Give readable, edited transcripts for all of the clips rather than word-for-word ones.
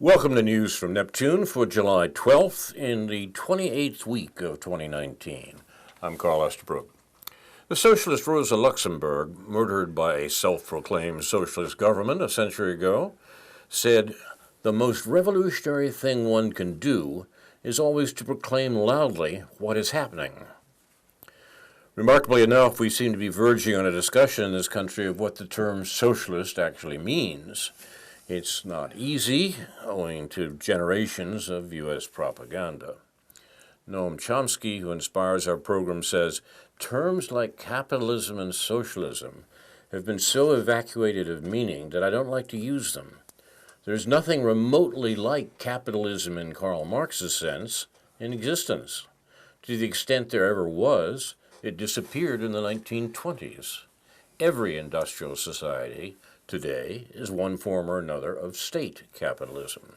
Welcome to News from Neptune for July 12th in the 28th week of 2019. I'm Carl Estabrook. The socialist Rosa Luxemburg, murdered by a self-proclaimed socialist government a century ago, said, "The most revolutionary thing one can do is always to proclaim loudly what is happening." Remarkably enough, we seem to be verging on a discussion in this country of what the term socialist actually means. It's not easy, owing to generations of U.S. propaganda. Noam Chomsky, who inspires our program, says, "Terms like capitalism and socialism have been so evacuated of meaning that I don't like to use them. There's nothing remotely like capitalism in Karl Marx's sense in existence. To the extent there ever was, it disappeared in the 1920s. Every industrial society today is one form or another of state capitalism."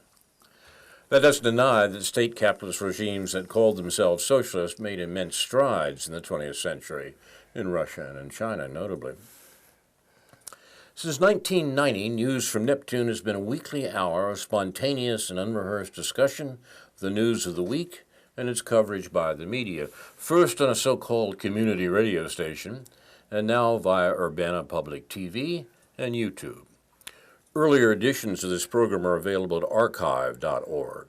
That doesn't deny that state capitalist regimes that called themselves socialist made immense strides in the 20th century, in Russia and in China notably. Since 1990, News from Neptune has been a weekly hour of spontaneous and unrehearsed discussion of the news of the week and its coverage by the media, first on a so-called community radio station, and now via Urbana Public TV and YouTube. Earlier editions of this program are available at archive.org.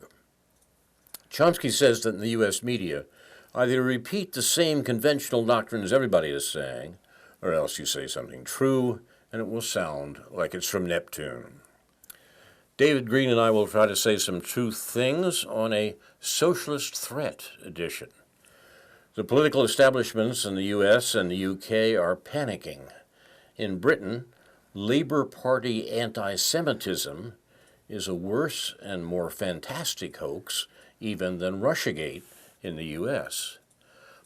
Chomsky says that in the U.S. media, either you repeat the same conventional doctrines everybody is saying, or else you say something true, and it will sound like it's from Neptune. David Green and I will try to say some true things on a Socialist Threat edition. The political establishments in the U.S. and the U.K. are panicking. In Britain, Labour Party anti-Semitism is a worse and more fantastic hoax even than Russiagate in the U.S.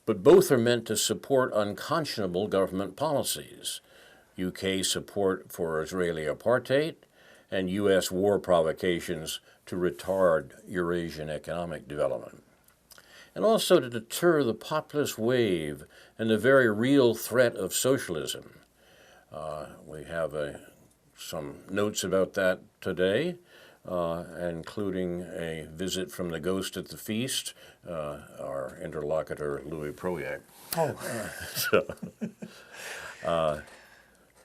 But both are meant to support unconscionable government policies, UK support for Israeli apartheid, and U.S. war provocations to retard Eurasian economic development, and also to deter the populist wave and the very real threat of socialism. We have some notes about that today, including a visit from the ghost at the feast, our interlocutor, Louis Proyak.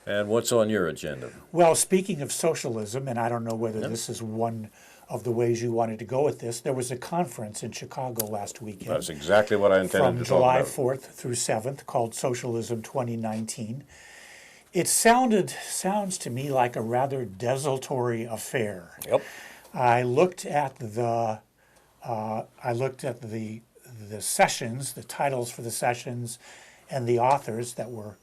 And what's on your agenda? Well, speaking of socialism, and I don't know whether this is one of the ways you wanted to go with this, there was a conference in Chicago last weekend. That's exactly what I intended to talk about. From July 4th through 7th, called Socialism 2019. It sounds to me like a rather desultory affair. Yep. I looked at the sessions, the titles for the sessions, and the authors that were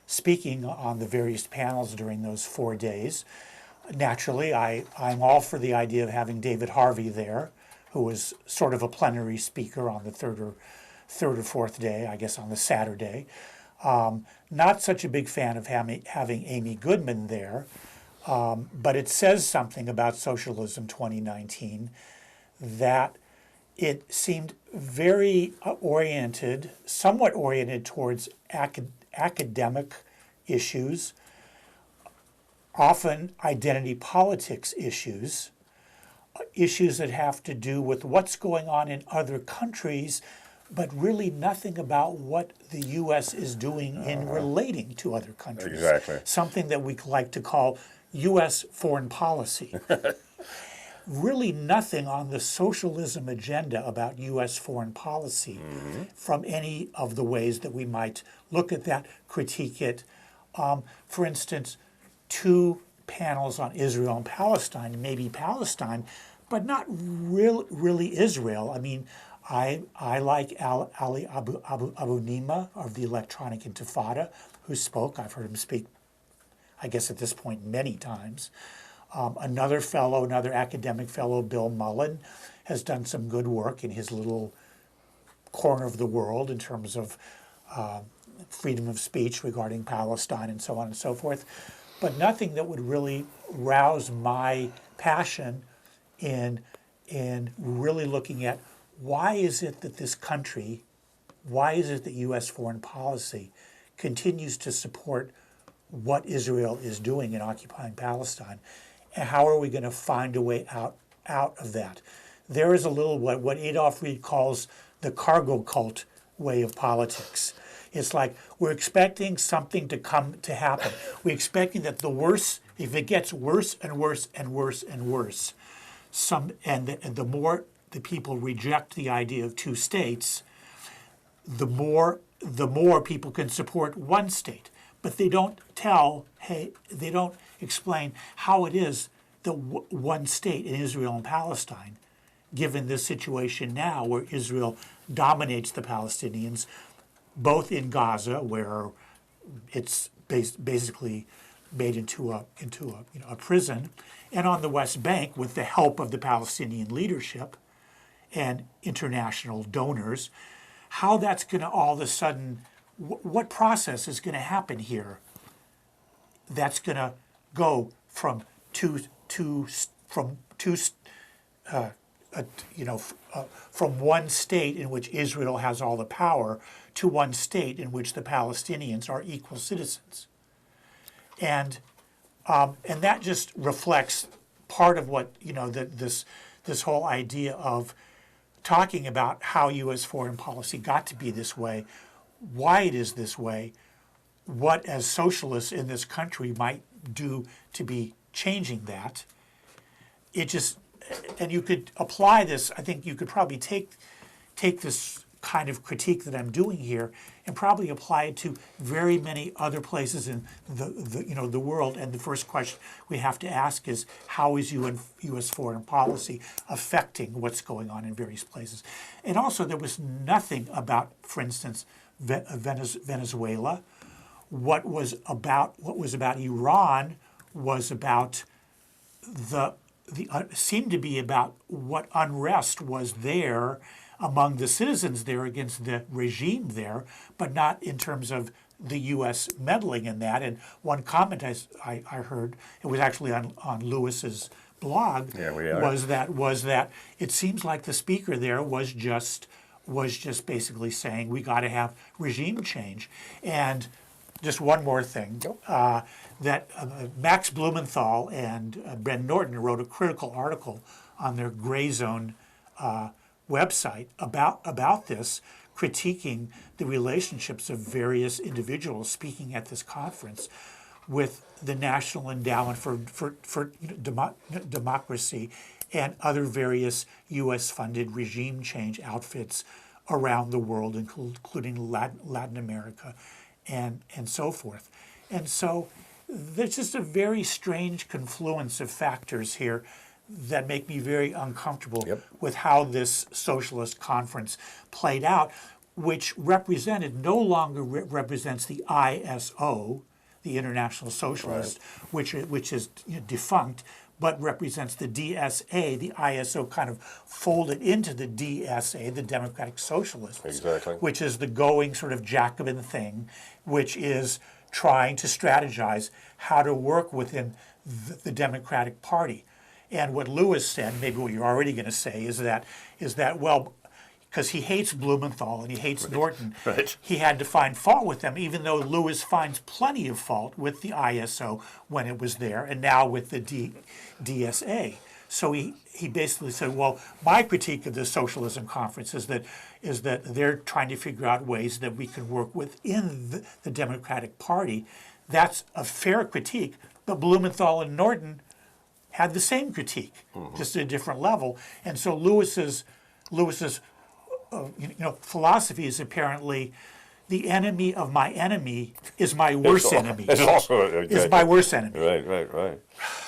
speaking on the various panels during those 4 days. Naturally, I'm all for the idea of having David Harvey there, who was sort of a plenary speaker on the third or fourth day, I guess on the Saturday. Not such a big fan of having Amy Goodman there, but it says something about Socialism 2019 that it seemed very somewhat oriented towards academic issues, often identity politics issues that have to do with what's going on in other countries, but really nothing about what the U.S. is doing in relating to other countries. Exactly. Something that we like to call U.S. foreign policy. Really nothing on the socialism agenda about U.S. foreign policy from any of the ways that we might look at that, critique it. For instance, 2 panels on Israel and Palestine, maybe Palestine, but not really Israel. I mean, I like Ali Abu Nima of the Electronic Intifada, who spoke. I've heard him speak, I guess at this point, many times. Another academic fellow, Bill Mullen, has done some good work in his little corner of the world in terms of freedom of speech regarding Palestine and so on and so forth, but nothing that would really rouse my passion in really looking at why is it that this country, why is it that U.S. foreign policy continues to support what Israel is doing in occupying Palestine, and how are we going to find a way out out of that. There is a little what Adolf Reed calls the cargo cult way of politics. It's like we're expecting something to happen. We're expecting that the worse, if it gets worse and worse and worse and worse, and the more the people reject the idea of two states, the more people can support one state. But they don't they don't explain how it is that one state in Israel and Palestine, given this situation now where Israel dominates the Palestinians, both in Gaza, where it's basically made into a prison, and on the West Bank with the help of the Palestinian leadership and international donors, how that's going to all of a sudden, what process is going to happen here that's going to go from from one state in which Israel has all the power to one state in which the Palestinians are equal citizens, and that just reflects part of what this whole idea of talking about how U.S. foreign policy got to be this way, why it is this way, what as socialists in this country might do to be changing that. It just, and you could apply this, I think you could probably take this kind of critique that I'm doing here and probably apply it to very many other places in the world. And the first question we have to ask is, how is U.S. foreign policy affecting what's going on in various places? And also, there was nothing about, for instance, Venezuela. What was about Iran was about seemed to be about what unrest was there among the citizens there against the regime there, but not in terms of the U.S. meddling in that. And one comment I heard, it was actually on Lewis's blog, was that it seems like the speaker there was just basically saying we got to have regime change. And just one more thing, that Max Blumenthal and Ben Norton wrote a critical article on their Gray Zone website about this, critiquing the relationships of various individuals speaking at this conference with the National Endowment for Democracy and other various U.S.-funded regime change outfits around the world, including Latin America and so forth. And so there's just a very strange confluence of factors here that make me very uncomfortable with how this socialist conference played out, which no longer represents the ISO, the International Socialist, which is defunct, but represents the DSA. The ISO kind of folded into the DSA, the Democratic Socialists, which is the going sort of Jacobin thing, which is trying to strategize how to work within the Democratic Party. And what Lewis said, maybe what you're already going to say, is that well, because he hates Blumenthal and he hates Norton, he had to find fault with them, even though Lewis finds plenty of fault with the ISO when it was there, and now with the DSA. So he basically said, well, my critique of the Socialism Conference is that they're trying to figure out ways that we can work within the Democratic Party. That's a fair critique, but Blumenthal and Norton had the same critique, just at a different level. And so Lewis's philosophy is apparently the enemy of my enemy is my worst enemy. It's also is my worst enemy. Right.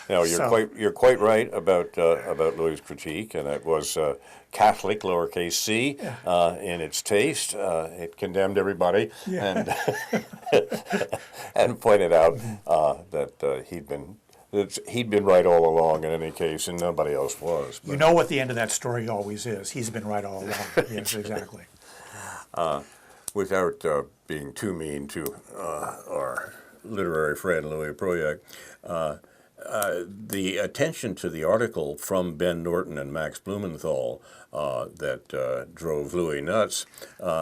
Now you're quite right about Louis' critique, and it was Catholic, lowercase c, in its taste. It condemned everybody, and and pointed out that he'd been right all along in any case, and nobody else was. But you know what the end of that story always is. He's been right all along. Yes, exactly. Without being too mean to our literary friend Louis Proyak, the attention to the article from Ben Norton and Max Blumenthal that drove Louis nuts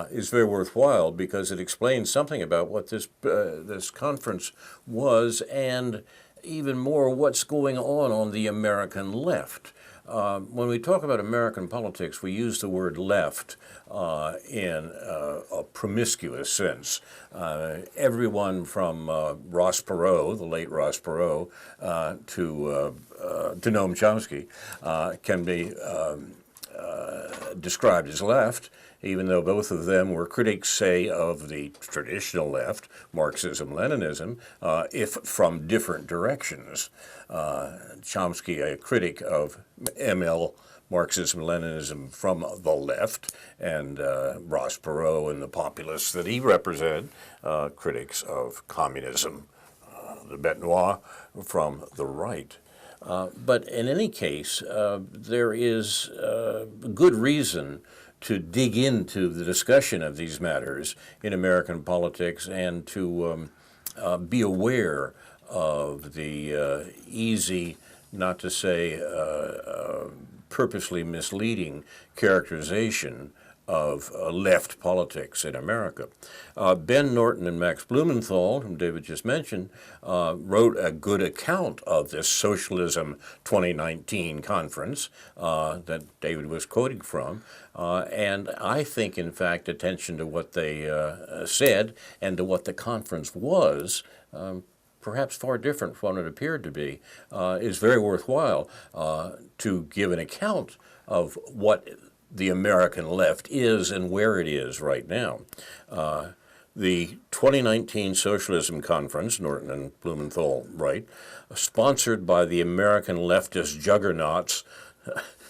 is very worthwhile, because it explains something about what this conference was, and even more what's going on the American left. When we talk about American politics, we use the word left in a promiscuous sense. Everyone from Ross Perot, the late Ross Perot, to Noam Chomsky can be described as left, even though both of them were critics, say, of the traditional left, Marxism-Leninism, if from different directions. Chomsky, a critic of ML, Marxism-Leninism from the left, and Ross Perot and the populists that he represented, critics of communism, the bête noire, from the right. But in any case, there is good reason to dig into the discussion of these matters in American politics and to be aware of the easy, not to say purposely misleading characterization of left politics in America. Ben Norton and Max Blumenthal, whom David just mentioned, wrote a good account of this Socialism 2019 conference that David was quoting from. And I think, in fact, attention to what they said and to what the conference was, perhaps far different from what it appeared to be, is very worthwhile to give an account of what the American left is and where it is right now. The 2019 Socialism Conference, Norton and Blumenthal write, sponsored by the American leftist juggernauts.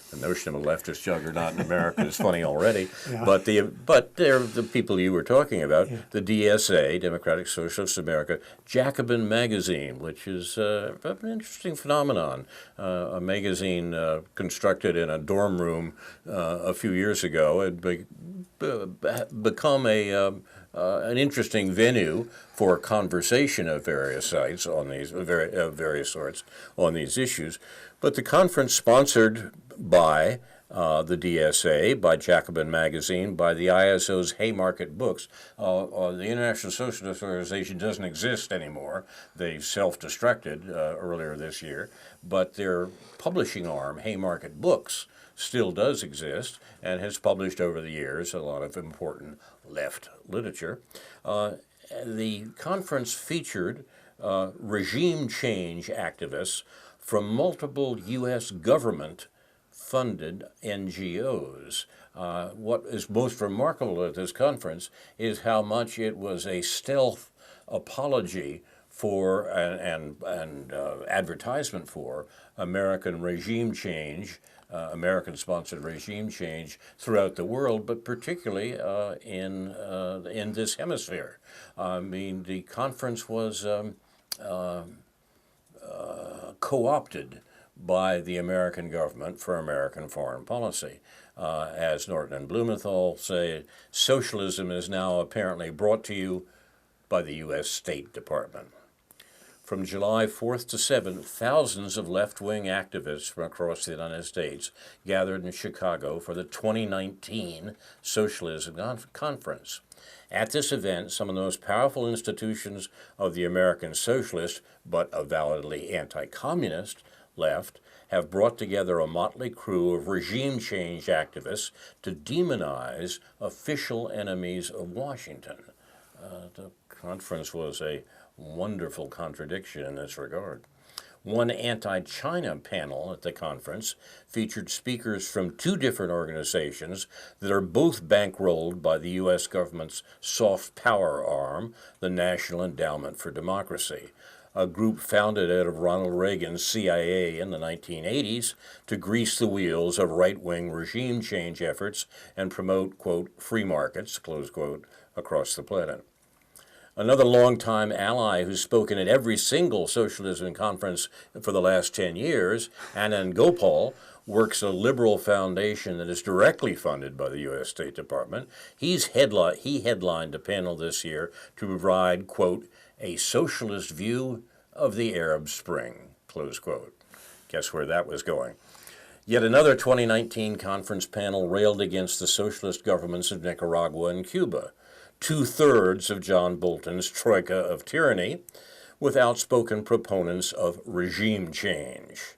The notion of a leftist juggernaut in America is funny already, yeah. But they're the people you were talking about, yeah. The DSA, Democratic Socialist America, Jacobin magazine, which is an interesting phenomenon, a magazine constructed in a dorm room a few years ago, and become an interesting venue for conversation of various sites on these various sorts on these issues. But the conference sponsored by the DSA, by Jacobin magazine, by the ISO's Haymarket Books. The International Socialist Organization doesn't exist anymore. They self-destructed earlier this year, but their publishing arm, Haymarket Books, still does exist and has published over the years a lot of important left literature. The conference featured regime change activists from multiple U.S. government-funded NGOs. What is most remarkable at this conference is how much it was a stealth apology for and advertisement for American regime change, American-sponsored regime change throughout the world, but particularly in this hemisphere. I mean, the conference was co-opted by the American government for American foreign policy. As Norton and Blumenthal say, socialism is now apparently brought to you by the U.S. State Department. From July 4th to 7th, thousands of left-wing activists from across the United States gathered in Chicago for the 2019 Socialism Conference. At this event, some of the most powerful institutions of the American socialist, but avowedly anti-communist, left have brought together a motley crew of regime change activists to demonize official enemies of Washington. The conference was a wonderful contradiction in this regard. One anti-China panel at the conference featured speakers from two different organizations that are both bankrolled by the U.S. government's soft power arm, the National Endowment for Democracy, a group founded out of Ronald Reagan's CIA in the 1980s to grease the wheels of right-wing regime change efforts and promote, quote, free markets, close quote, across the planet. Another longtime ally who's spoken at every single socialism conference for the last 10 years, Anand Gopal, works at a liberal foundation that is directly funded by the U.S. State Department. He headlined a panel this year to provide, quote, a socialist view of the Arab Spring, close quote. Guess where that was going. Yet another 2019 conference panel railed against the socialist governments of Nicaragua and Cuba, two-thirds of John Bolton's troika of tyranny, with outspoken proponents of regime change.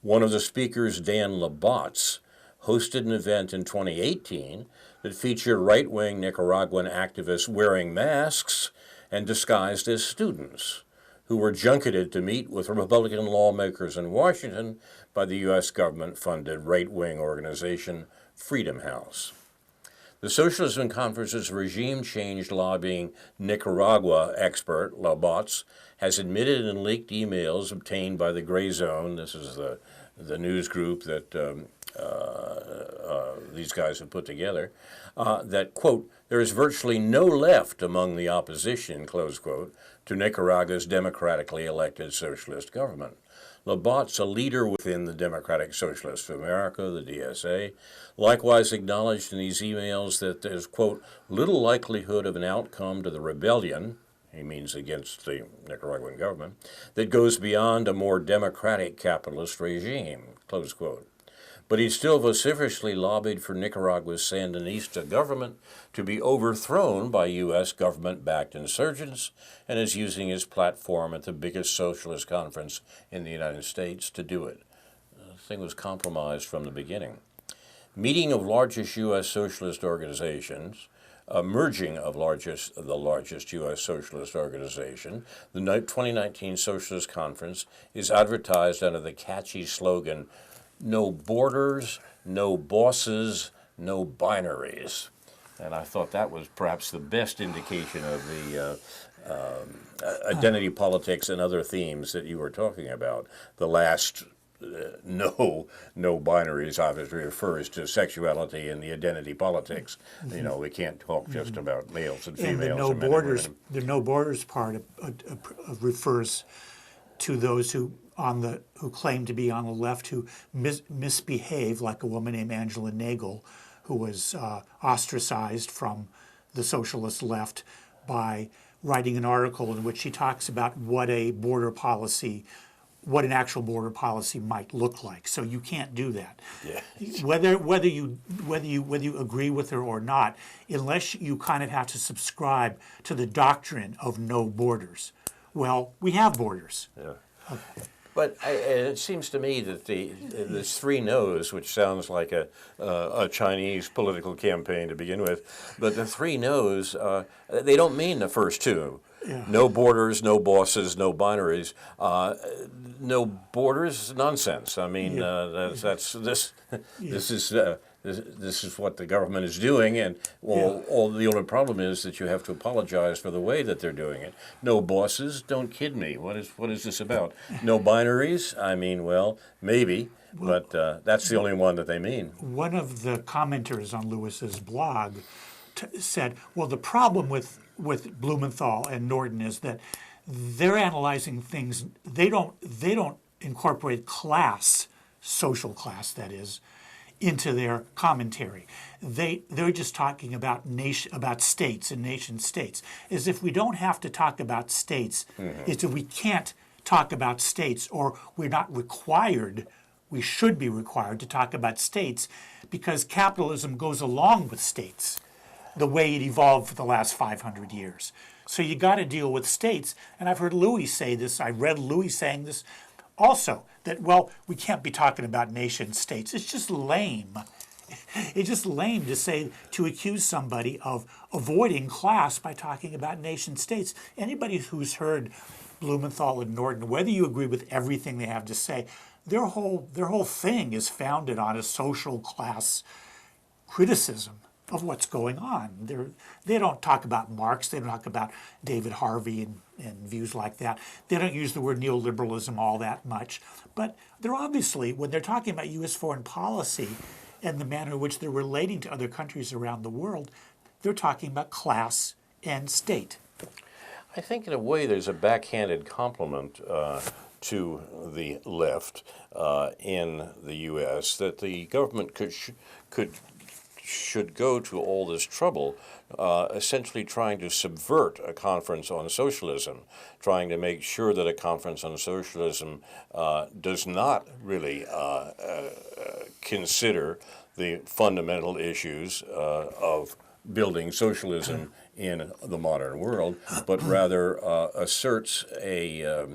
One of the speakers, Dan Labatz, hosted an event in 2018 that featured right-wing Nicaraguan activists wearing masks and disguised as students, who were junketed to meet with Republican lawmakers in Washington by the U.S. government-funded right-wing organization Freedom House. The Socialism Conference's regime change lobbying Nicaragua expert, Labatz, has admitted in leaked emails obtained by the Gray Zone, this is the news group that these guys have put together, that, quote, there is virtually no left among the opposition, close quote, to Nicaragua's democratically elected socialist government. Labatz, a leader within the Democratic Socialists of America, the DSA, likewise acknowledged in these emails that there's, quote, little likelihood of an outcome to the rebellion, he means against the Nicaraguan government, that goes beyond a more democratic capitalist regime, close quote. But he still vociferously lobbied for Nicaragua's Sandinista government to be overthrown by U.S. government-backed insurgents and is using his platform at the biggest socialist conference in the United States to do it. The thing was compromised from the beginning. Meeting of largest U.S. socialist organizations, a merging of the largest U.S. socialist organization, the 2019 Socialist Conference is advertised under the catchy slogan, no borders, no bosses, no binaries. And I thought that was perhaps the best indication of the identity politics and other themes that you were talking about. The last no binaries obviously refers to sexuality and the identity politics. You know, we can't talk just about males and females. And the no borders part refers to those who claim to be on the left who misbehave, like a woman named Angela Nagel, who was ostracized from the socialist left by writing an article in which she talks about what an actual border policy might look like. So you can't do that. Yeah. Whether you agree with her or not, unless you kind of have to subscribe to the doctrine of no borders. Well, we have borders. Yeah. Okay. But it seems to me that there's three no's, which sounds like a Chinese political campaign to begin with, but the three no's, they don't mean the first two. Yeah. No borders, no bosses, no binaries. No borders, nonsense. I mean, this is what the government is doing, and the only problem is that you have to apologize for the way that they're doing it. No bosses, don't kid me. What is this about? No binaries? I mean, well, maybe, but that's the only one that they mean. One of the commenters on Lewis's blog said, well, the problem with Blumenthal and Norton is that they're analyzing things, they don't incorporate class, social class that is, into their commentary. They're just talking about states and nation states. As if we don't have to talk about states, it's if we can't talk about states, or we're not required, we should be required to talk about states, because capitalism goes along with states the way it evolved for the last 500 years. So you got to deal with states. And I've heard Louis say this, I read Louis saying this also, that, well, we can't be talking about nation states. It's just lame. It's just lame to accuse somebody of avoiding class by talking about nation states. Anybody who's heard Blumenthal and Norton, whether you agree with everything they have to say, their whole thing is founded on a social class criticism of what's going on. They don't talk about Marx, they don't talk about David Harvey and views like that. They don't use the word neoliberalism all that much. But they're obviously, when they're talking about U.S. foreign policy and the manner in which they're relating to other countries around the world, they're talking about class and state. I think in a way there's a backhanded compliment to the left in the U.S. that the government should go to all this trouble, essentially trying to subvert a conference on socialism, trying to make sure that a conference on socialism does not really consider the fundamental issues of building socialism in the modern world, but rather asserts a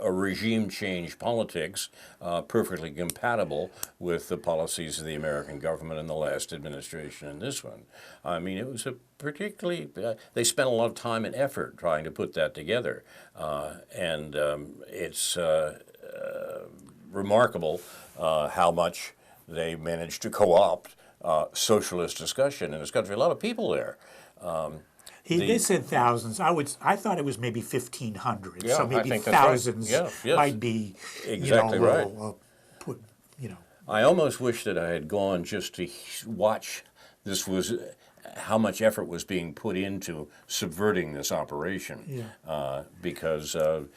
a regime change politics perfectly compatible with the policies of the American government in the last administration and this one. I mean, it was a particularly, they spent a lot of time and effort trying to put that together. And it's remarkable how much they managed to co-opt socialist discussion in this country. A lot of people there. They said thousands. I thought it was maybe 1,500. Yeah, so I maybe think that's right. thousands Yeah, yes. might be Exactly right. Put, I almost wish that I had gone just to watch this was how much effort was being put into subverting this operation, because the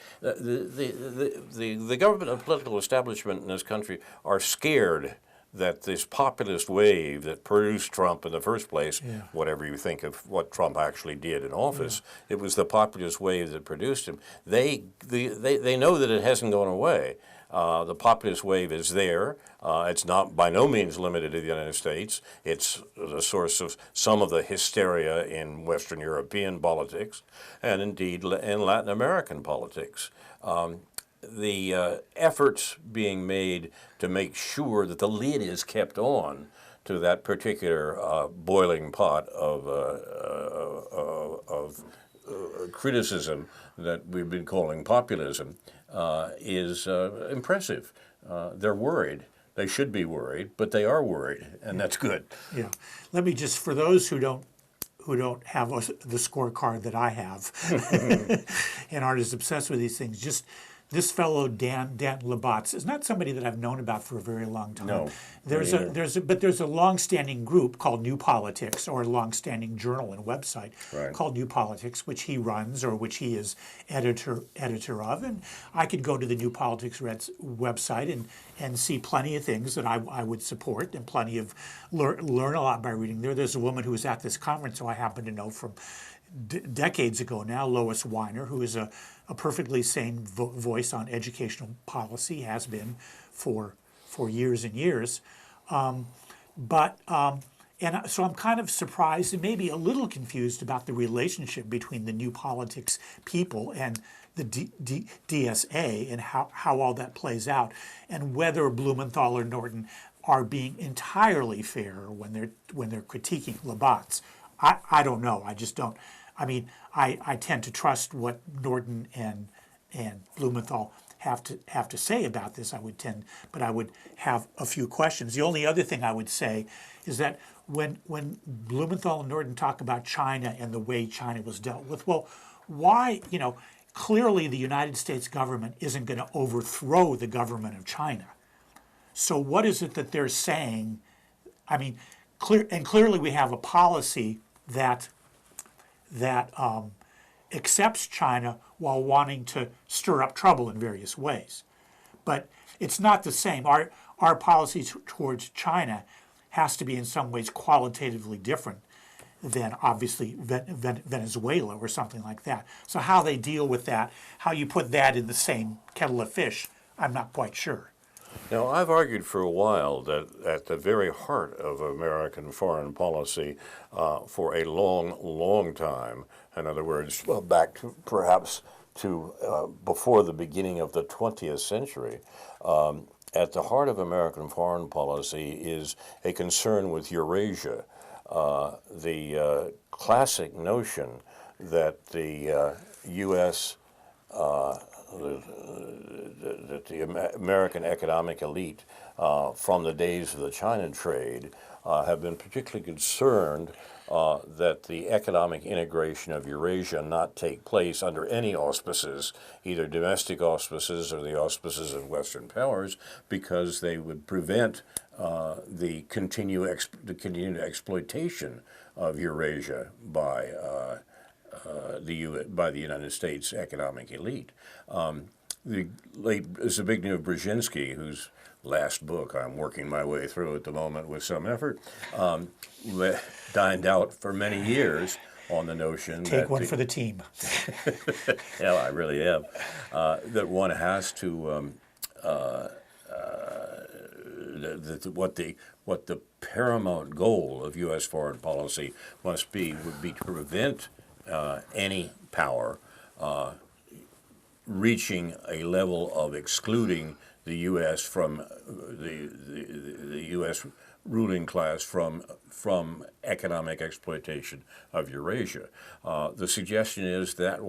government and political establishment in this country are scared that this populist wave that produced Trump in the first place, whatever you think of what Trump actually did in office, it was the populist wave that produced him. They know that it hasn't gone away. The populist wave is there. It's not by no means limited to the United States. It's the source of some of the hysteria in Western European politics and indeed in Latin American politics. The efforts being made to make sure that the lid is kept on to that particular boiling pot of criticism that we've been calling populism is impressive. They're worried. They should be worried, but they are worried, and that's good. Yeah. Let me just, for those who don't have the scorecard that I have and aren't as obsessed with these things, just this fellow Dan Labatz is not somebody that I've known about for a very long time. No, there's a long-standing group called New Politics, or a long-standing journal and website called New Politics, which he runs or which he is editor of. And I could go to the New Politics website and see plenty of things that I would support, and plenty of learn a lot by reading there. There's a woman who was at this conference who I happen to know from decades ago now, Lois Weiner, who is a perfectly sane voice on educational policy, has been for years and years. And so I'm kind of surprised and maybe a little confused about the relationship between the New Politics people and the DSA and how all that plays out, and whether Blumenthal or Norton are being entirely fair when they're critiquing Labatz. I don't know. I just don't. I mean, I tend to trust what Norton and Blumenthal have to say about this. But I would have a few questions. The only other thing I would say is that when Blumenthal and Norton talk about China and the way China was dealt with, well, why, clearly the United States government isn't going to overthrow the government of China. So what is it that they're saying? I mean, clearly we have a policy that accepts China while wanting to stir up trouble in various ways. But it's not the same. Our policy towards China has to be in some ways qualitatively different than obviously Venezuela or something like that. So how they deal with that, how you put that in the same kettle of fish, I'm not quite sure. Now, I've argued for a while that at the very heart of American foreign policy for a long, long time, in other words, back to perhaps to before the beginning of the 20th century, at the heart of American foreign policy is a concern with Eurasia. The classic notion that the U.S. That the American economic elite from the days of the China trade have been particularly concerned that the economic integration of Eurasia not take place under any auspices, either domestic auspices or the auspices of Western powers, because they would prevent the continued exploitation of Eurasia by the United States economic elite. The late Zbigniew Brzezinski, whose last book I'm working my way through at the moment with some effort, dined out for many years on the notion Take one for the team. Yeah, I really am. That one has to what the paramount goal of U.S. foreign policy would be to prevent any power reaching a level of excluding the U.S. from the U.S. ruling class from economic exploitation of Eurasia. The suggestion is that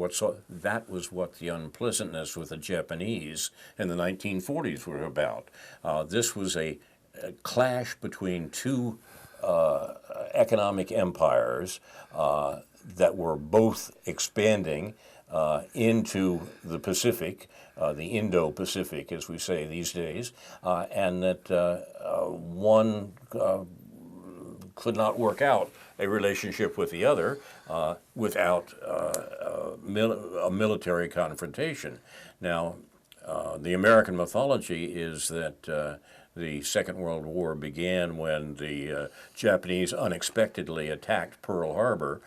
that was what the unpleasantness with the Japanese in the 1940s were about. This was a clash between two economic empires that were both expanding into the Pacific, the Indo-Pacific, as we say these days, and that one could not work out a relationship with the other without a military confrontation. Now, the American mythology is that the Second World War began when the Japanese unexpectedly attacked Pearl Harbor,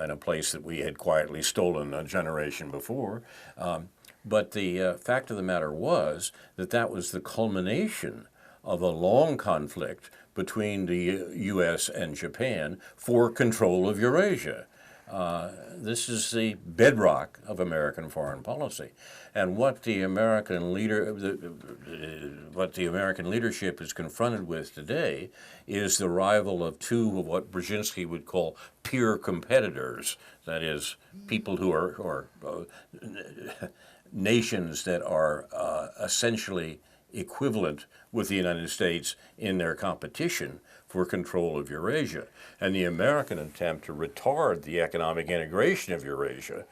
in a place that we had quietly stolen a generation before. But the fact of the matter was that that was the culmination of a long conflict between the U.S. and Japan for control of Eurasia. This is the bedrock of American foreign policy, and what the American leadership is confronted with today is the rival of two of what Brzezinski would call peer competitors. That is, people who are nations that are essentially equivalent with the United States in their competition for control of Eurasia. And the American attempt to retard the economic integration of Eurasia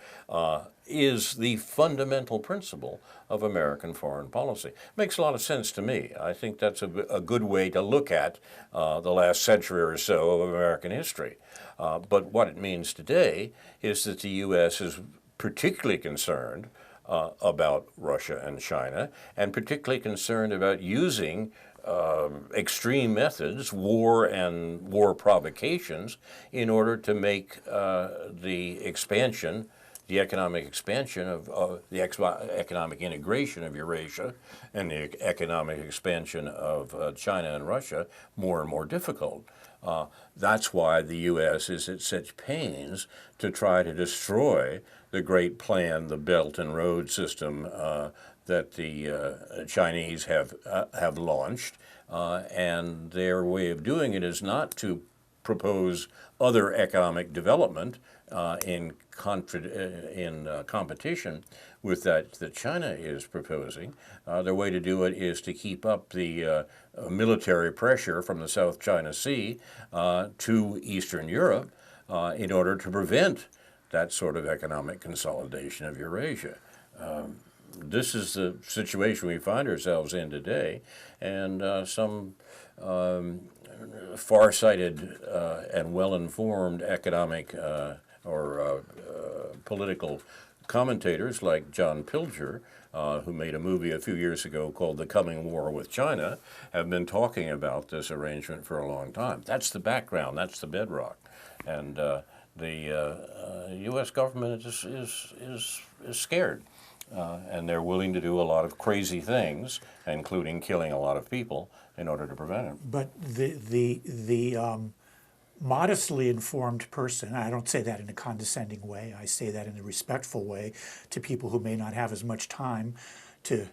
is the fundamental principle of American foreign policy. Makes a lot of sense to me. I think that's a good way to look at the last century or so of American history. But what it means today is that the U.S. is particularly concerned about Russia and China, and particularly concerned about using extreme methods, war and war provocations, in order to make the expansion, the economic expansion of the economic integration of Eurasia and the economic expansion of China and Russia more and more difficult. That's why the U.S. is at such pains to try to destroy the great plan, the Belt and Road system that the Chinese have launched, and their way of doing it is not to propose other economic development in competition with that China is proposing. Their way to do it is to keep up the military pressure from the South China Sea to Eastern Europe in order to prevent that sort of economic consolidation of Eurasia. This is the situation we find ourselves in today, and some far-sighted and well-informed economic or political commentators like John Pilger, who made a movie a few years ago called The Coming War with China, have been talking about this arrangement for a long time. That's the background, that's the bedrock. And the U.S. government is scared, and they're willing to do a lot of crazy things, including killing a lot of people, in order to prevent it. But the modestly informed person, I don't say that in a condescending way, I say that in a respectful way to people who may not have as much time to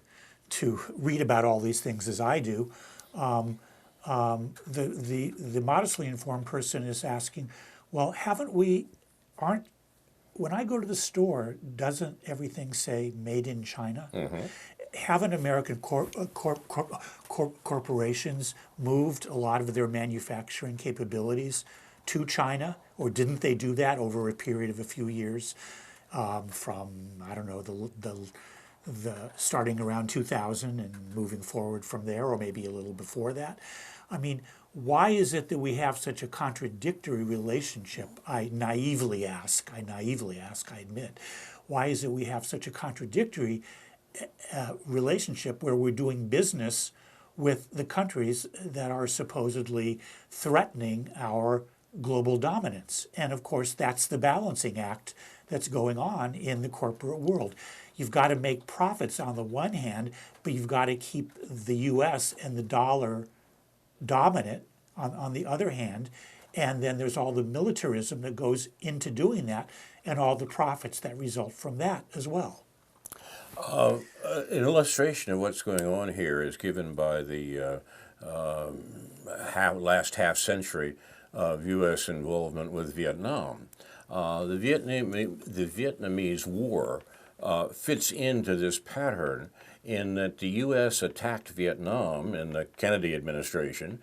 read about all these things as I do. The modestly informed person is asking, well, when I go to the store, doesn't everything say made in China? Mm-hmm. Haven't American corporations moved a lot of their manufacturing capabilities to China? Or didn't they do that over a period of a few years from, I don't know, the starting around 2000 and moving forward from there, or maybe a little before that? I mean, why is it that we have such a contradictory relationship? I naively ask, I admit. Why is it we have such a contradictory relationship where we're doing business with the countries that are supposedly threatening our global dominance? And of course, that's the balancing act that's going on in the corporate world. You've got to make profits on the one hand, but you've got to keep the U.S. and the dollar dominant on the other hand, and then there's all the militarism that goes into doing that and all the profits that result from that as well. An illustration of what's going on here is given by the last half century of U.S. involvement with Vietnam. The Vietnamese War fits into this pattern in that the U.S. attacked Vietnam in the Kennedy administration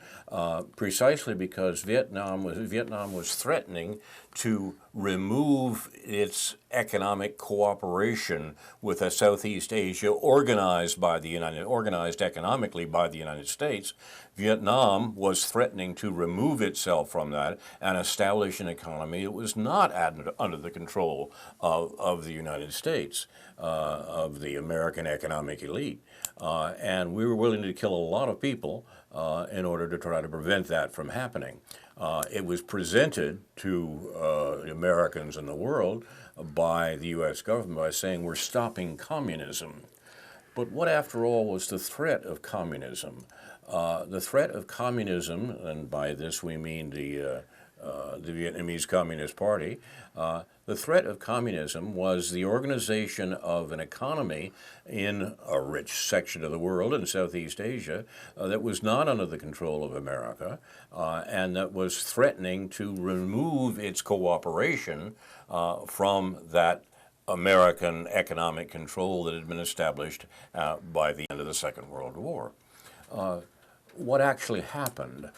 precisely because Vietnam was threatening to remove its economic cooperation with a Southeast Asia organized economically by the United States. Vietnam was threatening to remove itself from that and establish an economy that was not under the control of the United States, of the American economic elite. And we were willing to kill a lot of people in order to try to prevent that from happening. It was presented to Americans in the world by the U.S. government by saying we're stopping communism. But what, after all, was the threat of communism? The threat of communism, and by this we mean the Vietnamese Communist Party, the threat of communism was the organization of an economy in a rich section of the world in Southeast Asia that was not under the control of America and that was threatening to remove its cooperation from that American economic control that had been established by the end of the Second World War. What actually happened?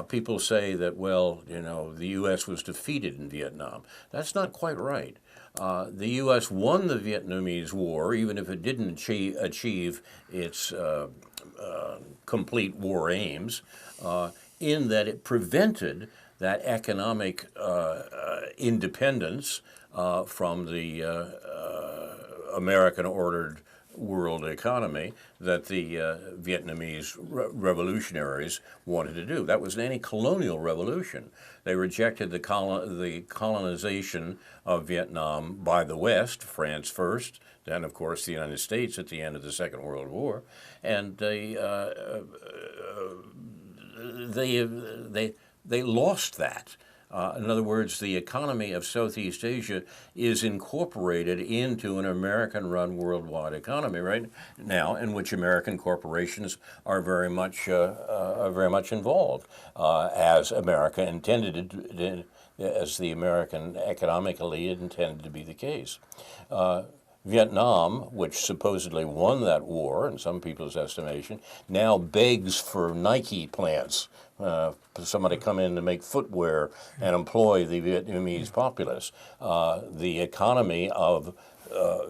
People say that, well, the U.S. was defeated in Vietnam. That's not quite right. The U.S. won the Vietnamese War, even if it didn't achieve its complete war aims, in that it prevented that economic independence from the American-ordered world economy that the Vietnamese revolutionaries wanted to do. That was an anti-colonial revolution. They rejected the colonization of Vietnam by the West, France first, then of course the United States at the end of the Second World War, and they lost that. In other words, the economy of Southeast Asia is incorporated into an American-run worldwide economy right now, in which American corporations are very much involved, as America intended, as the American economic elite intended to be the case. Vietnam, which supposedly won that war, in some people's estimation, now begs for Nike plants, for somebody to come in to make footwear and employ the Vietnamese populace. The economy of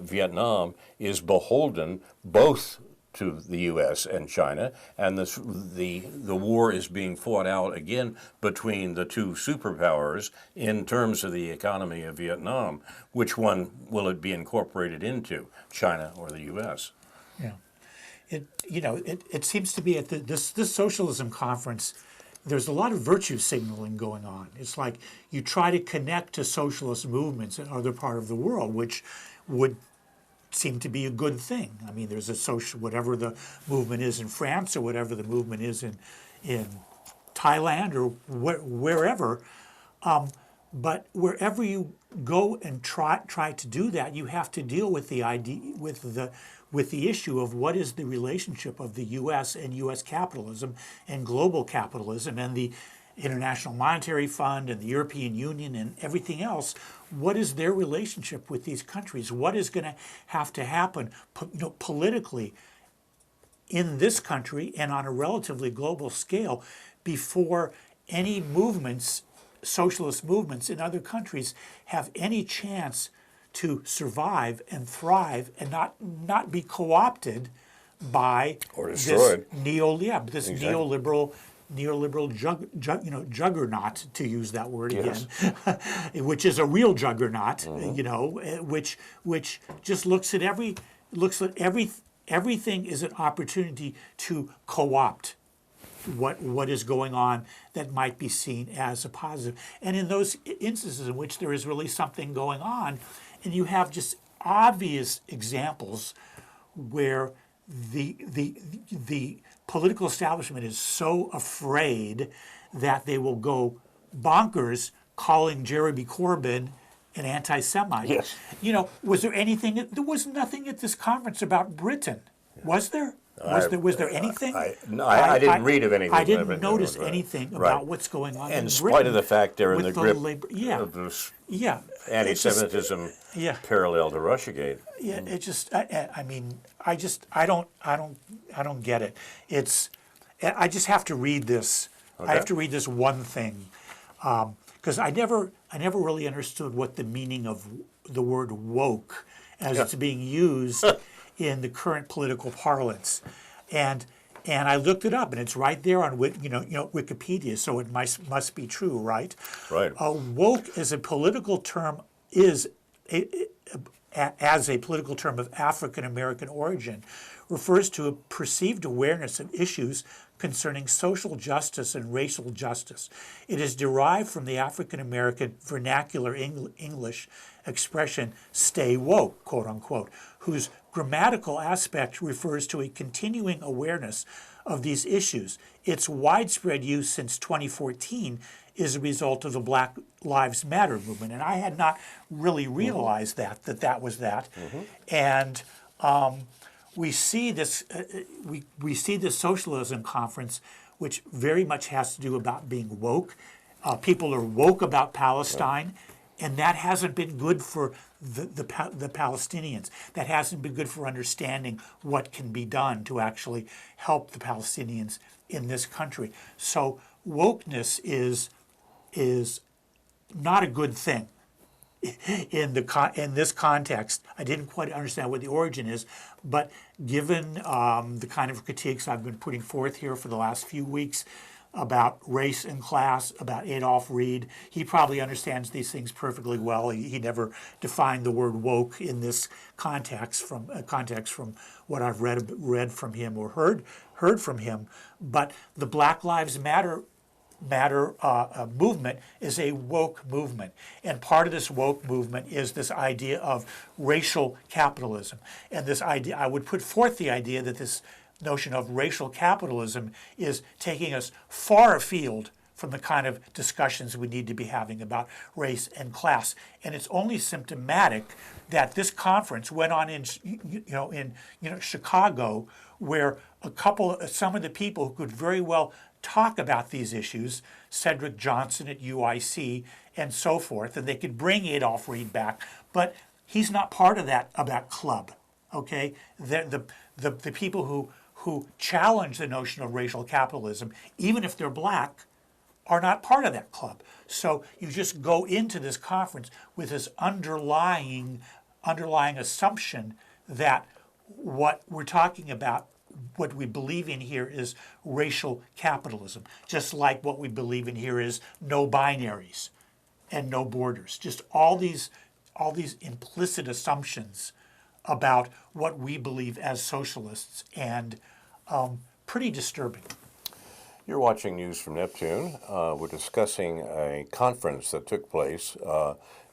Vietnam is beholden both to the U.S. and China, and the war is being fought out again between the two superpowers in terms of the economy of Vietnam. Which one will it be incorporated into, China or the U.S.? Yeah, it seems to be at this socialism conference, there's a lot of virtue signaling going on. It's like you try to connect to socialist movements in other part of the world, which would seem to be a good thing. I mean, there's a social, whatever the movement is in France or whatever the movement is in Thailand or wherever. But wherever you go and try to do that, you have to deal with the issue of what is the relationship of the U.S. and U.S. capitalism and global capitalism and the International Monetary Fund and the European Union and everything else. What is their relationship with these countries? What is going to have to happen politically in this country and on a relatively global scale before any movements, socialist movements in other countries, have any chance to survive and thrive and not be co-opted by or destroyed. This neoliberal juggernaut, to use that word again, which is a real juggernaut, which just looks at everything as an opportunity to co-opt what is going on that might be seen as a positive. And in those instances in which there is really something going on, and you have just obvious examples where the political establishment is so afraid that they will go bonkers calling Jeremy Corbyn an anti-Semite. Yes. You know, was there anything? There was nothing at this conference about Britain, was there? Was there anything? I didn't read of anything. I didn't notice anything about what's going on in in spite Britain of the fact they're in the with grip labor, of this yeah, anti-Semitism yeah. parallel to Russiagate. Yeah, it just. I mean, I don't get it. I just have to read this. Okay. I have to read this one thing, because I never really understood what the meaning of the word woke as it's being used in the current political parlance, and I looked it up, and it's right there on Wikipedia, so it must be true, right? Right. Woke as a political term as a political term of African American origin, refers to a perceived awareness of issues concerning social justice and racial justice. It is derived from the African American vernacular English expression "stay woke," quote unquote, whose grammatical aspect refers to a continuing awareness of these issues. Its widespread use since 2014 is a result of the Black Lives Matter movement, and I had not really realized that was that. And we see this we see this socialism conference, which very much has to do about being woke. People are woke about Palestine, and that hasn't been good for the Palestinians. That hasn't been good for understanding what can be done to actually help the Palestinians in this country. So wokeness is not a good thing in this context. I didn't quite understand what the origin is, but given the kind of critiques I've been putting forth here for the last few weeks about race and class, about Adolph Reed, he probably understands these things perfectly well. He never defined the word woke in this context from what I've read from him or heard from him. But the Black Lives Matter movement is a woke movement, and part of this woke movement is this idea of racial capitalism. And this idea, I would put forth the idea that this notion of racial capitalism is taking us far afield from the kind of discussions we need to be having about race and class. And it's only symptomatic that this conference went on in Chicago, where some of the people who could very well talk about these issues, Cedric Johnson at UIC and so forth, and they could bring Adolph Reed back, but he's not part of that club. Okay, the people who challenge the notion of racial capitalism, even if they're black, are not part of that club. So you just go into this conference with this underlying assumption that what we're talking about, what we believe in here, is racial capitalism, just like what we believe in here is no binaries and no borders. Just all these implicit assumptions about what we believe as socialists, and pretty disturbing. You're watching News from Neptune. We're discussing a conference that took place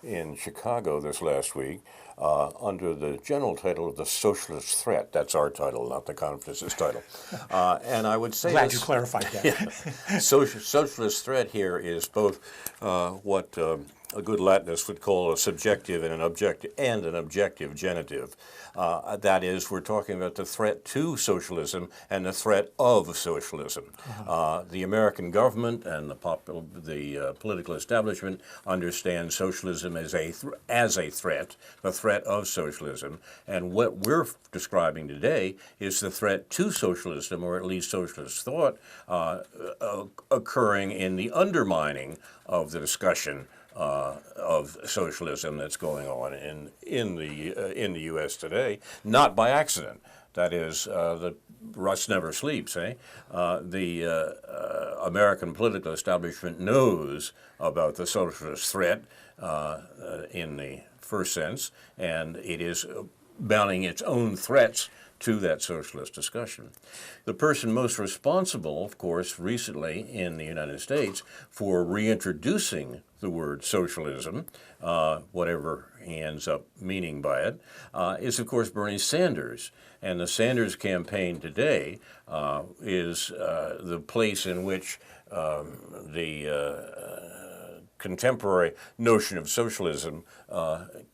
in Chicago this last week under the general title of the Socialist Threat. That's our title, not the conference's title. And I would say Glad you clarified that. Socialist threat here is both what a good Latinist would call a subjective and an objective genitive. That is, we're talking about the threat to socialism and the threat of socialism. The American government and the political establishment understand socialism as a threat, the threat of socialism. And what we're describing today is the threat to socialism, or at least socialist thought, occurring in the undermining of the discussion of socialism that's going on in the U.S. today, not by accident. That is, the Rust never sleeps. The American political establishment knows about the socialist threat in the first sense, and it is mounting its own threats to that socialist discussion. The person most responsible, of course, recently in the United States for reintroducing the word socialism, whatever he ends up meaning by it, is, of course, Bernie Sanders. And the Sanders campaign today is the place in which the contemporary notion of socialism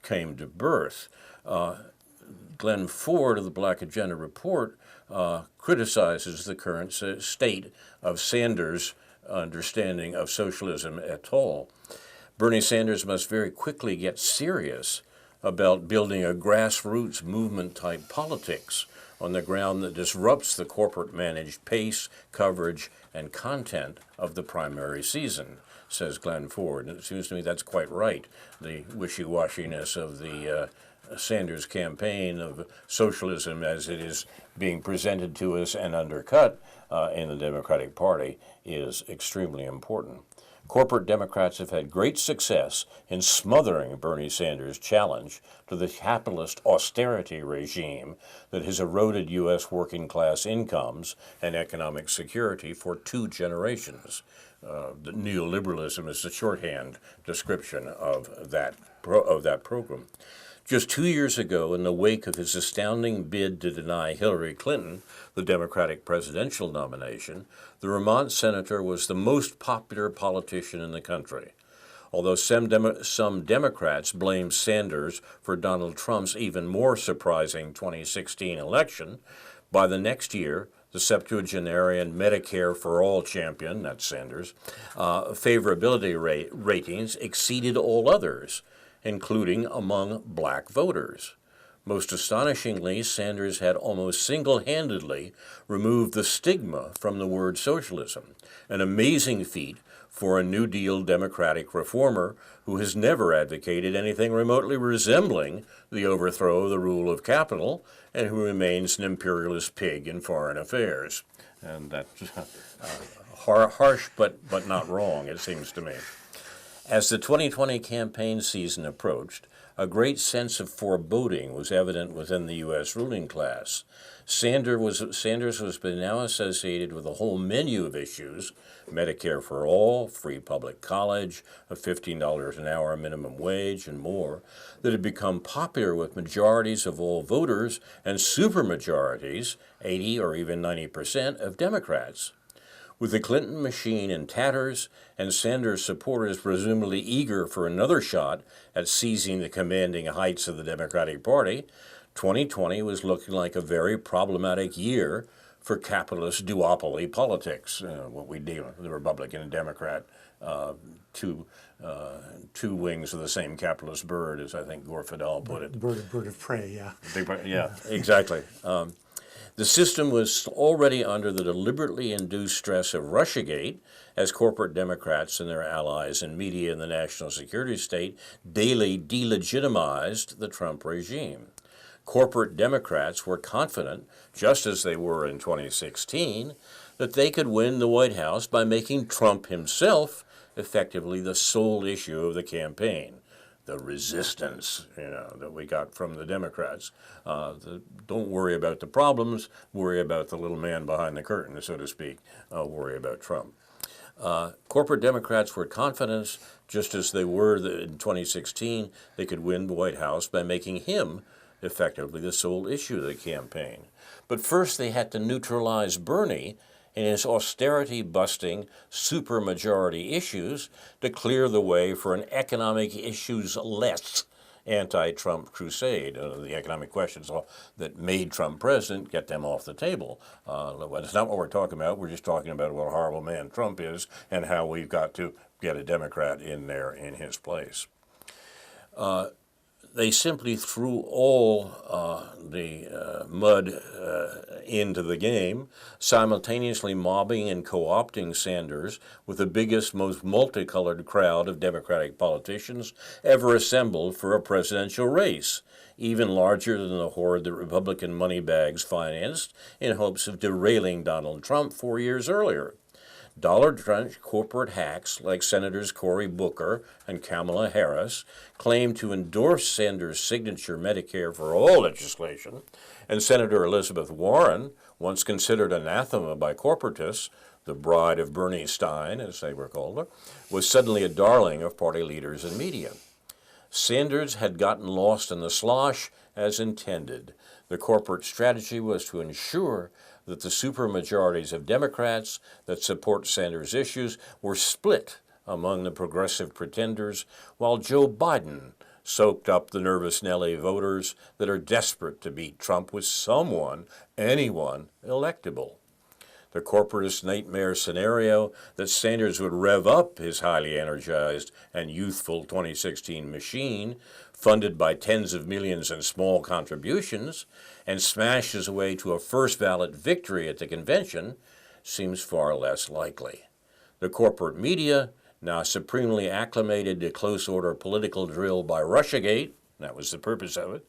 came to birth. Glenn Ford of the Black Agenda Report criticizes the current state of Sanders' understanding of socialism at all. Bernie Sanders must very quickly get serious about building a grassroots movement-type politics on the ground that disrupts the corporate-managed pace, coverage, and content of the primary season, says Glenn Ford. And it seems to me that's quite right. The wishy-washiness of the Sanders campaign of socialism as it is being presented to us and undercut in the Democratic Party is extremely important. Corporate Democrats have had great success in smothering Bernie Sanders' challenge to the capitalist austerity regime that has eroded U.S. working class incomes and economic security for 2 generations. The neoliberalism is the shorthand description of that program. Just 2 years ago, in the wake of his astounding bid to deny Hillary Clinton the Democratic presidential nomination, the Vermont senator was the most popular politician in the country. Although some Democrats blamed Sanders for Donald Trump's even more surprising 2016 election, by the next year, the septuagenarian Medicare for All champion, that's Sanders, favorability ratings exceeded all others, including among black voters. Most astonishingly, Sanders had almost single-handedly removed the stigma from the word socialism, an amazing feat for a New Deal Democratic reformer who has never advocated anything remotely resembling the overthrow of the rule of capital and who remains an imperialist pig in foreign affairs. And that's harsh but not wrong, it seems to me. As the 2020 campaign season approached, a great sense of foreboding was evident within the U.S. ruling class. Sanders was now associated with a whole menu of issues: Medicare for all, free public college, a $15 an hour minimum wage, and more, that had become popular with majorities of all voters and supermajorities, 80 or even 90% of Democrats. With the Clinton machine in tatters and Sanders supporters presumably eager for another shot at seizing the commanding heights of the Democratic Party, 2020 was looking like a very problematic year for capitalist duopoly politics, what we deal with, the Republican and Democrat, two wings of the same capitalist bird, as I think Gore Vidal put it. Bird of prey, yeah. Yeah, exactly. The system was already under the deliberately induced stress of Russiagate, as corporate Democrats and their allies in media and the national security state daily delegitimized the Trump regime. Corporate Democrats were confident, just as they were in 2016, that they could win the White House by making Trump himself effectively the sole issue of the campaign. The resistance, that we got from the Democrats. Don't worry about the problems, worry about the little man behind the curtain, so to speak. Worry about Trump. Corporate Democrats were confident, just as they were in 2016, they could win the White House by making him effectively the sole issue of the campaign. But first they had to neutralize Bernie and his austerity-busting supermajority issues to clear the way for an economic issues-less anti-Trump crusade. The economic questions that made Trump president, get them off the table. It's not what we're talking about. We're just talking about what a horrible man Trump is and how we've got to get a Democrat in there in his place. They simply threw all the mud into the game, simultaneously mobbing and co-opting Sanders with the biggest, most multicolored crowd of Democratic politicians ever assembled for a presidential race, even larger than the horde that Republican moneybags financed in hopes of derailing Donald Trump 4 years earlier. Dollar-drenched corporate hacks like Senators Cory Booker and Kamala Harris claim to endorse Sanders' signature Medicare for All legislation, and Senator Elizabeth Warren, once considered anathema by corporatists, the bride of Bernie Stein, as they were called her, was suddenly a darling of party leaders and media. Sanders had gotten lost in the slosh as intended. The corporate strategy was to ensure that the supermajorities of Democrats that support Sanders' issues were split among the progressive pretenders, while Joe Biden soaked up the nervous Nelly voters that are desperate to beat Trump with anyone, electable. The corporatist nightmare scenario that Sanders would rev up his highly energized and youthful 2016 machine, funded by tens of millions in small contributions, and smash his way to a first ballot victory at the convention, seems far less likely. The corporate media, now supremely acclimated to close-order political drill by Russiagate, that was the purpose of it,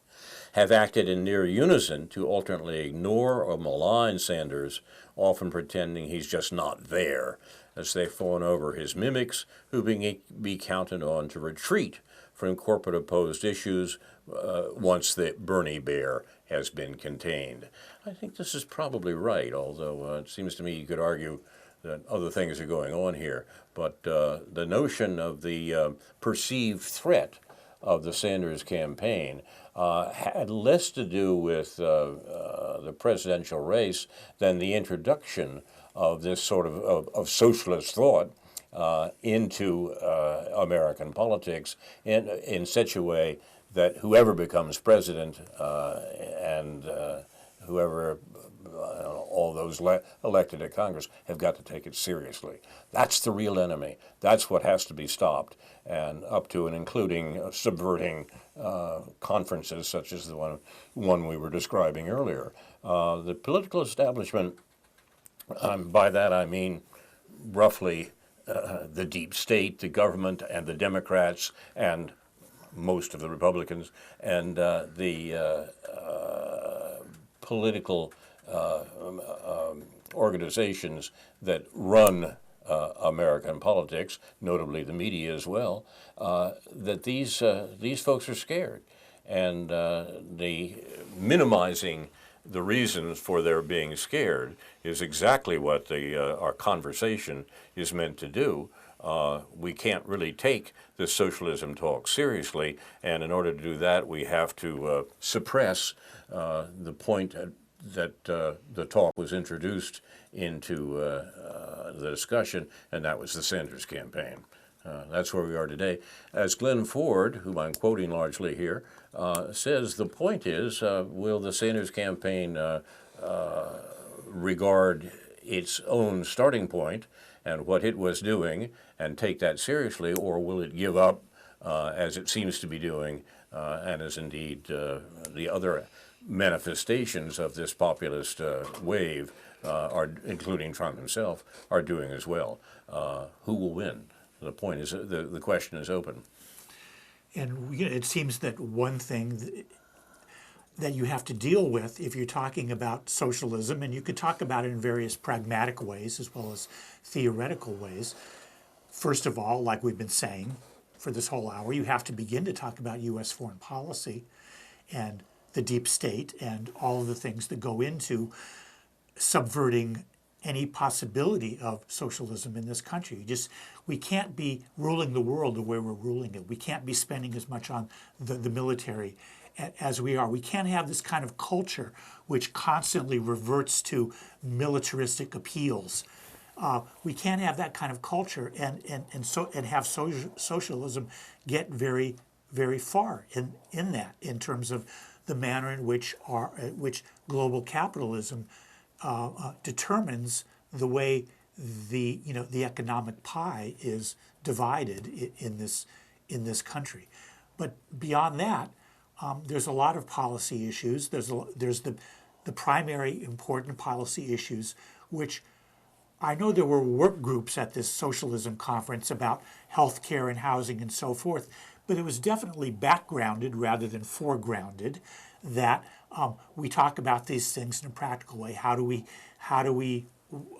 have acted in near unison to alternately ignore or malign Sanders, often pretending he's just not there, as they fawn over his mimics who be counted on to retreat from corporate-opposed issues once the Bernie bear has been contained. I think this is probably right, although it seems to me you could argue that other things are going on here. But the notion of the perceived threat of the Sanders campaign had less to do with the presidential race than the introduction of this sort of socialist thought into American politics in such a way that whoever becomes president and whoever all those elected to Congress have got to take it seriously. That's the real enemy. That's what has to be stopped, and up to and including subverting conferences such as the one we were describing earlier. The political establishment, by that I mean roughly the deep state, the government, and the Democrats, and most of the Republicans, and the political organizations that run American politics, notably the media as well, that these folks are scared, and the minimizing the reasons for their being scared is exactly what our conversation is meant to do. We can't really take the socialism talk seriously, and in order to do that, we have to suppress the point that the talk was introduced into the discussion, and that was the Sanders campaign. That's where we are today. As Glenn Ford, whom I'm quoting largely here, says, the point is, will the Sanders campaign regard its own starting point and what it was doing and take that seriously, or will it give up, as it seems to be doing, and as indeed the other manifestations of this populist wave, including Trump himself, are doing as well? Who will win? The point is, the question is open. And it seems that one thing that you have to deal with if you're talking about socialism, and you could talk about it in various pragmatic ways as well as theoretical ways. First of all, like we've been saying for this whole hour, you have to begin to talk about U.S. foreign policy and the deep state and all of the things that go into subverting any possibility of socialism in this country. We can't be ruling the world the way we're ruling it. We can't be spending as much on the military as we are. We can't have this kind of culture which constantly reverts to militaristic appeals. We can't have that kind of culture and have socialism get very, very far in that, in terms of the manner in which global capitalism determines the way the economic pie is divided in this country. But beyond that, there's a lot of policy issues. There's the primary important policy issues, which I know there were work groups at this socialism conference about healthcare and housing and so forth, but it was definitely backgrounded rather than foregrounded that we talk about these things in a practical way. How do we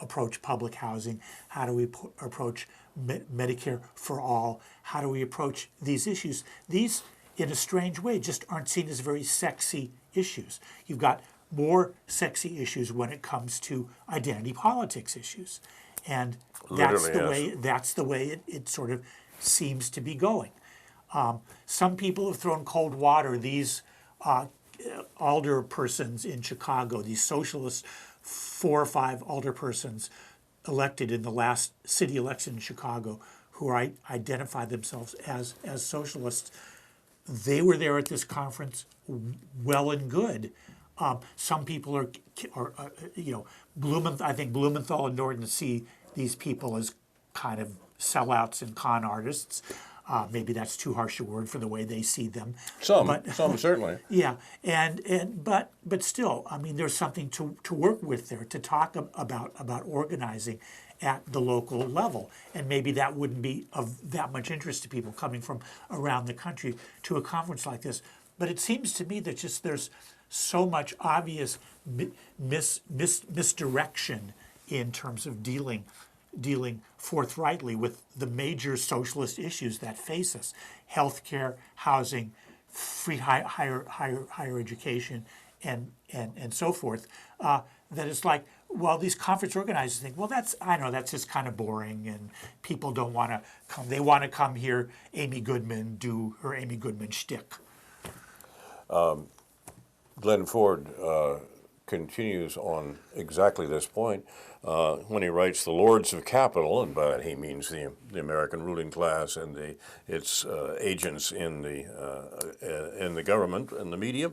approach public housing? How do we approach Medicare for all? How do we approach these issues? These, in a strange way, just aren't seen as very sexy issues. You've got more sexy issues when it comes to identity politics issues, and that's the way it sort of seems to be going. Some people have thrown cold water. These alderpersons in Chicago, these socialist 4 or 5 alderpersons elected in the last city election in Chicago, identify themselves as socialists. They were there at this conference, well and good. Some people are I think Blumenthal and Norton see these people as kind of sellouts and con artists. Maybe that's too harsh a word for the way they see them. Some certainly. Yeah, but still, I mean, there's something to work with there, to talk about organizing at the local level, and maybe that wouldn't be of that much interest to people coming from around the country to a conference like this. But it seems to me that just there's so much obvious misdirection in terms of dealing forthrightly with the major socialist issues that face us: healthcare, housing, free higher education, and so forth. That it's like, well, these conference organizers think, well, that's just kind of boring, and people don't want to come. They want to come hear Amy Goodman do her Amy Goodman shtick. Glenn Ford continues on exactly this point when he writes, "The lords of capital," and by that he means the American ruling class and its agents in the government and the media.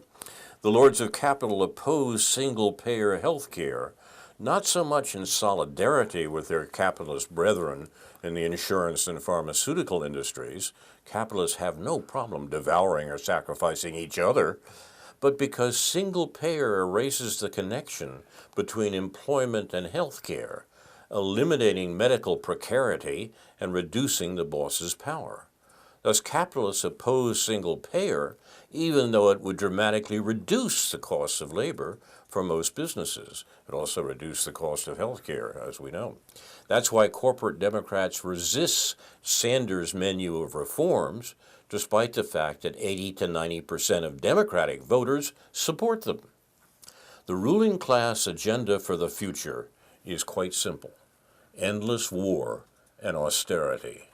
"The lords of capital oppose single-payer health care, not so much in solidarity with their capitalist brethren in the insurance and pharmaceutical industries. Capitalists have no problem devouring or sacrificing each other, but because single payer erases the connection between employment and health care, eliminating medical precarity and reducing the boss's power. Thus, capitalists oppose single payer, even though it would dramatically reduce the cost of labor for most businesses. It also reduced the cost of health care, as we know. That's why corporate Democrats resist Sanders' menu of reforms, despite the fact that 80 to 90% of Democratic voters support them. The ruling class agenda for the future is quite simple: endless war and austerity.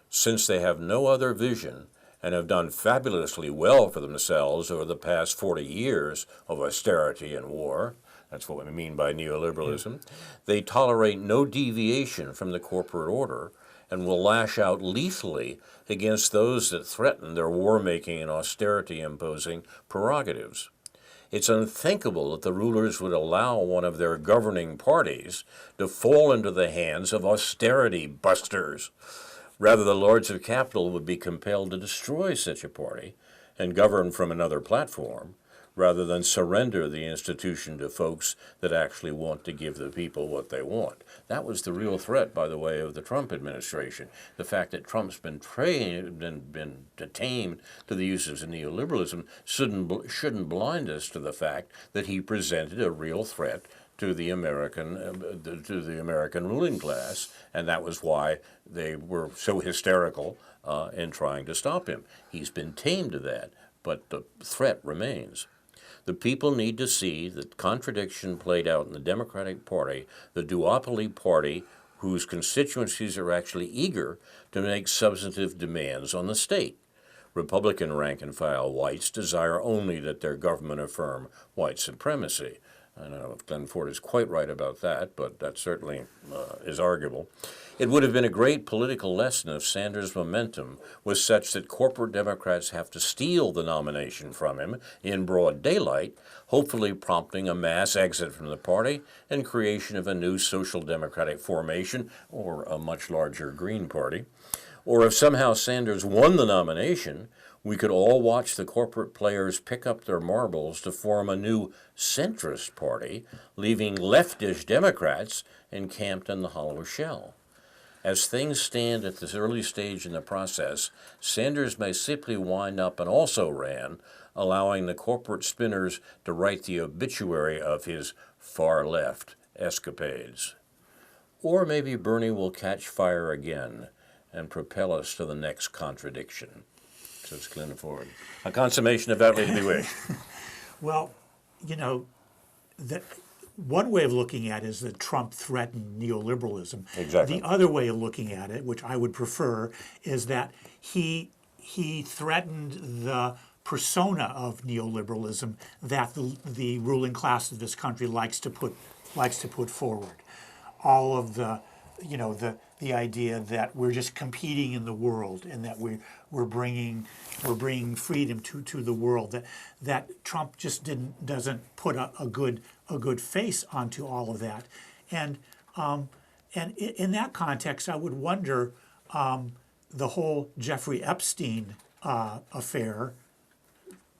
Since they have no other vision and have done fabulously well for themselves over the past 40 years of austerity and war, that's what we mean by neoliberalism, they tolerate no deviation from the corporate order and will lash out lethally against those that threaten their war-making and austerity-imposing prerogatives. It's unthinkable that the rulers would allow one of their governing parties to fall into the hands of austerity busters. Rather, the lords of capital would be compelled to destroy such a party and govern from another platform, rather than surrender the institution to folks that actually want to give the people what they want. That was the real threat, by the way, of the Trump administration. The fact that Trump's been trained and been tamed to the uses of neoliberalism shouldn't blind us to the fact that he presented a real threat to the American ruling class, and that was why they were so hysterical in trying to stop him. He's been tamed to that, but the threat remains. The people need to see the contradiction played out in the Democratic Party, the duopoly party whose constituencies are actually eager to make substantive demands on the state. Republican rank-and-file whites desire only that their government affirm white supremacy. I don't know if Glenn Ford is quite right about that, but that certainly is arguable. It would have been a great political lesson if Sanders' momentum was such that corporate Democrats have to steal the nomination from him in broad daylight, hopefully prompting a mass exit from the party and creation of a new social democratic formation or a much larger Green Party. Or if somehow Sanders won the nomination, we could all watch the corporate players pick up their marbles to form a new centrist party, leaving leftish Democrats encamped in the hollow shell. As things stand at this early stage in the process, Sanders may simply wind up an also-ran, allowing the corporate spinners to write the obituary of his far-left escapades. Or maybe Bernie will catch fire again and propel us to the next contradiction, says Glenn Ford. A consummation of that way to be wished. Well, one way of looking at it is that Trump threatened neoliberalism. Exactly. The other way of looking at it, which I would prefer, is that he threatened the persona of neoliberalism that the ruling class of this country likes to put forward. All of the the idea that we're just competing in the world and that we're bringing freedom to the world. That Trump just doesn't put a good face onto all of that, and in that context, I would wonder the whole Jeffrey Epstein affair.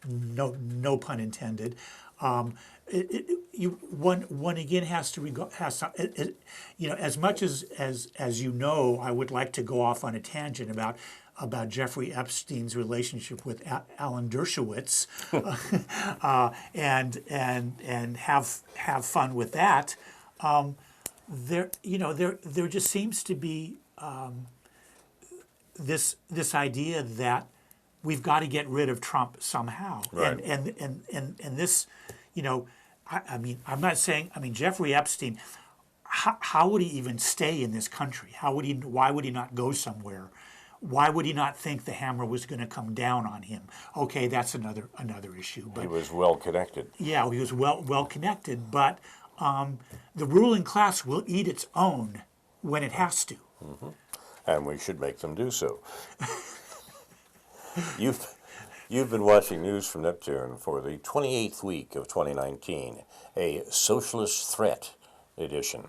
No pun intended. One again has to as much as you know, I would like to go off on a tangent about Jeffrey Epstein's relationship with Alan Dershowitz, and have fun with that. There just seems to be this idea that we've got to get rid of Trump somehow. Right. And this, I mean, I'm not saying, Jeffrey Epstein, how would he even stay in this country? Why would he not go somewhere? Why would he not think the hammer was going to come down on him? Okay, that's another issue. But He was well connected. yeah, he was well connected, but the ruling class will eat its own when it has to. Mm-hmm. And we should make them do so. You've been watching News from Neptune for the 28th week of 2019, a Socialist Threat edition.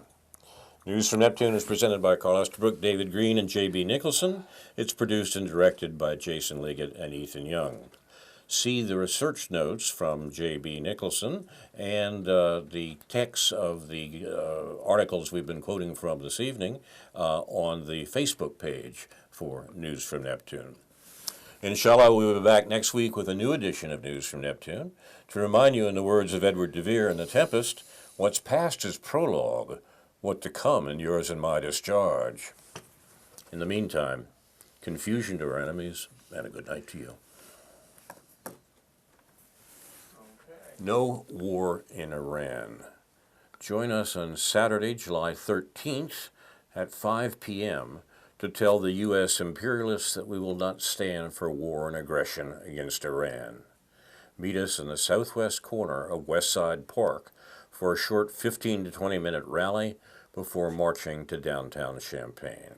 News from Neptune is presented by Carl Estabrook, David Green, and J.B. Nicholson. It's produced and directed by Jason Liggett and Ethan Young. See the research notes from J.B. Nicholson and the texts of the articles we've been quoting from this evening on the Facebook page for News from Neptune. Inshallah, we will be back next week with a new edition of News from Neptune. To remind you, in the words of Edward de Vere in The Tempest, what's past is prologue, what to come in yours and my discharge. In the meantime, confusion to our enemies, and a good night to you. No war in Iran. Join us on Saturday, July 13th at 5 p.m. to tell the U.S. imperialists that we will not stand for war and aggression against Iran. Meet us in the southwest corner of West Side Park for a short 15 to 20-minute rally before marching to downtown Champaign.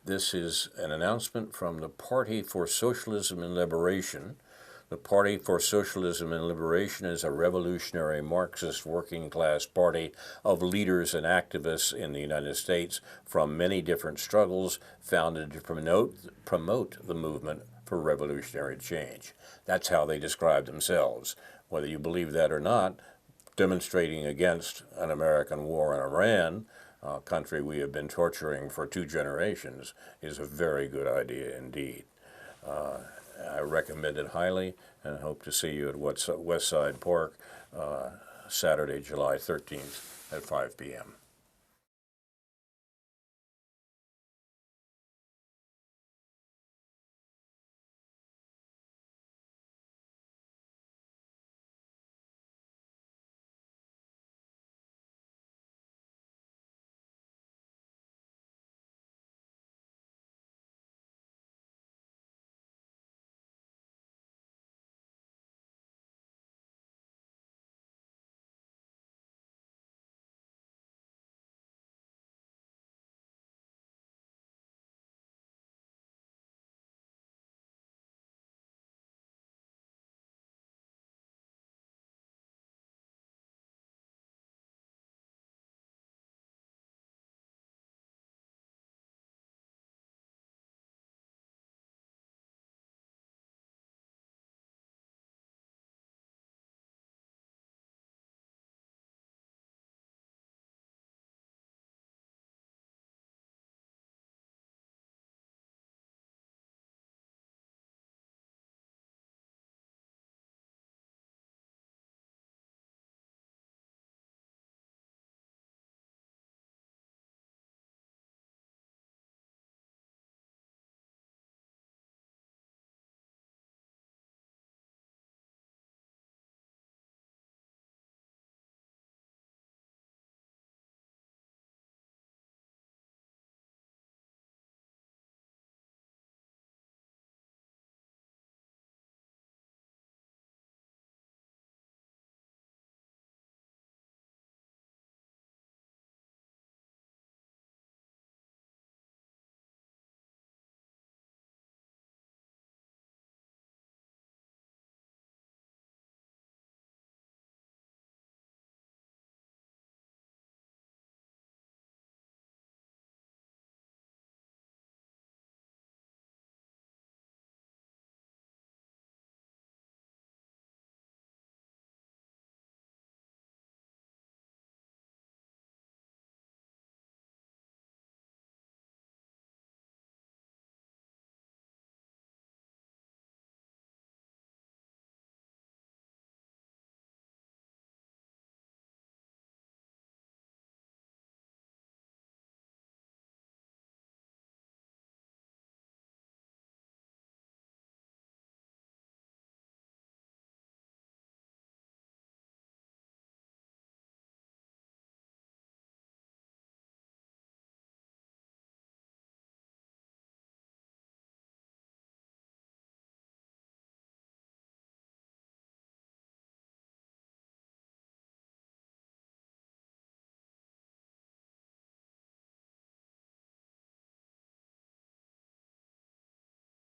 This is an announcement from the Party for Socialism and Liberation. The Party for Socialism and Liberation is a revolutionary Marxist working-class party of leaders and activists in the United States from many different struggles founded to promote the movement for revolutionary change. That's how they describe themselves. Whether you believe that or not, demonstrating against an American war in Iran, a country we have been torturing for 2 generations, is a very good idea indeed. I recommend it highly and hope to see you at West Side Park Saturday, July 13th at 5 p.m.